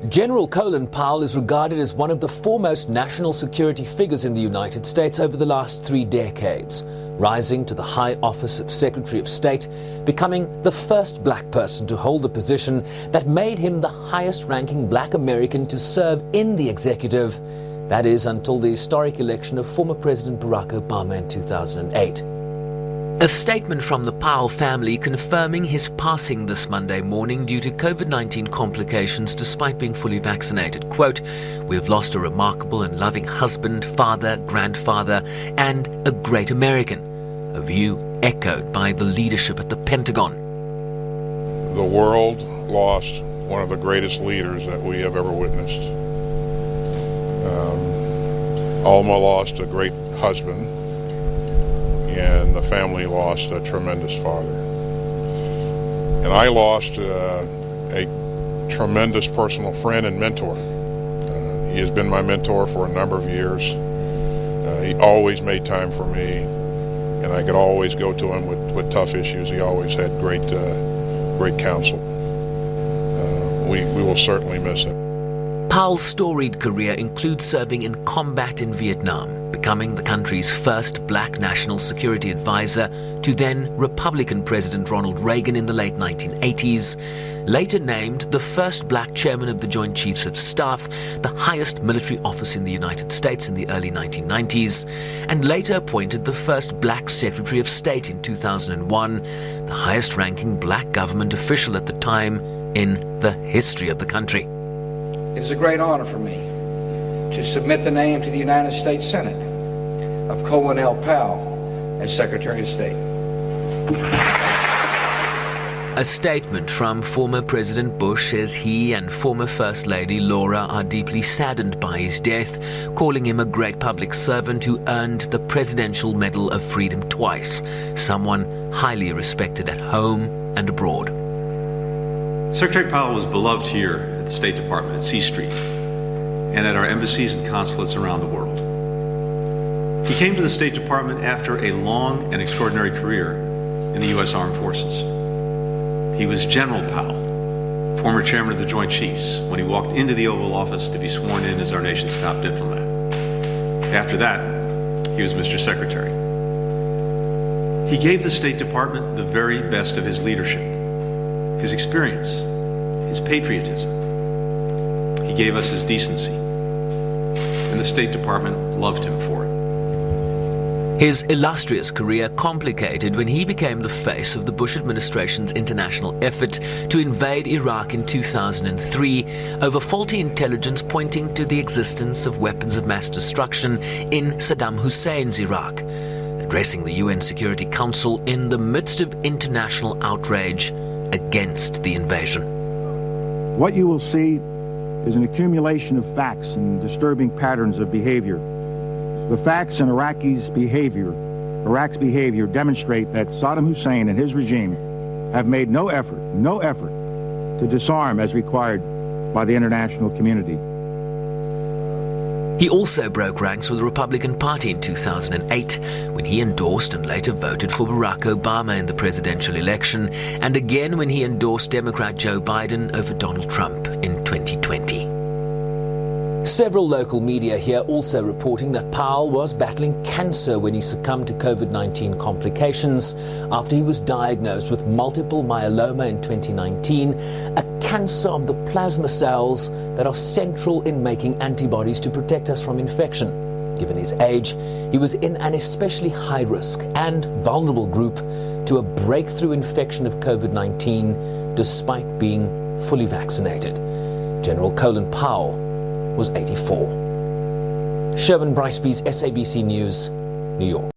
General Colin Powell is regarded as one of the foremost national security figures in the United States over the last 3 decades, rising to the high office of Secretary of State, becoming the first black person to hold the position that made him the highest-ranking black American to serve in the executive. That is, until the historic election of former President Barack Obama in 2008. A statement from the Powell family confirming his passing this Monday morning due to COVID-19 complications despite being fully vaccinated. Quote, "We have lost a remarkable and loving husband, father, grandfather, and a great American." A view echoed by the leadership at the Pentagon. The world lost one of the greatest leaders that we have ever witnessed. Alma lost a great husband, and the family lost a tremendous father. And I lost a tremendous personal friend and mentor. He has been my mentor for a number of years. He always made time for me, and I could always go to him with tough issues. He always had great counsel. We will certainly miss him. Powell's storied career includes serving in combat in Vietnam, becoming the country's first black national security advisor to then Republican President Ronald Reagan in the late 1980s, later named the first black chairman of the Joint Chiefs of Staff, the highest military office in the United States in the early 1990s, and later appointed the first black Secretary of State in 2001, the highest-ranking black government official at the time in the history of the country. It is a great honor for me to submit the name to the United States Senate of Colin L. Powell as Secretary of State. A statement from former President Bush says he and former First Lady Laura are deeply saddened by his death, calling him a great public servant who earned the Presidential Medal of Freedom twice, someone highly respected at home and abroad. Secretary Powell was beloved here at the State Department at C Street and at our embassies and consulates around the world. He came to the State Department after a long and extraordinary career in the U.S. Armed Forces. He was General Powell, former chairman of the Joint Chiefs, when he walked into the Oval Office to be sworn in as our nation's top diplomat. After that, he was Mr. Secretary. He gave the State Department the very best of his leadership, his experience, his patriotism. He gave us his decency, and the State Department loved him for it. His illustrious career complicated when he became the face of the Bush administration's international effort to invade Iraq in 2003 over faulty intelligence pointing to the existence of weapons of mass destruction in Saddam Hussein's Iraq, addressing the UN Security Council in the midst of international outrage against the invasion. What you will see is an accumulation of facts and disturbing patterns of behavior. The facts in Iraq's behavior demonstrate that Saddam Hussein and his regime have made no effort to disarm as required by the international community. He also broke ranks with the Republican Party in 2008 when he endorsed and later voted for Barack Obama in the presidential election, and again when he endorsed Democrat Joe Biden over Donald Trump in 2020. Several local media here also reporting that Powell was battling cancer when he succumbed to COVID-19 complications after he was diagnosed with multiple myeloma in 2019, a cancer of the plasma cells that are central in making antibodies to protect us from infection. Given his age, he was in an especially high-risk and vulnerable group to a breakthrough infection of COVID-19 despite being fully vaccinated. General Colin Powell was 84. Sherman Briceby's SABC News, New York.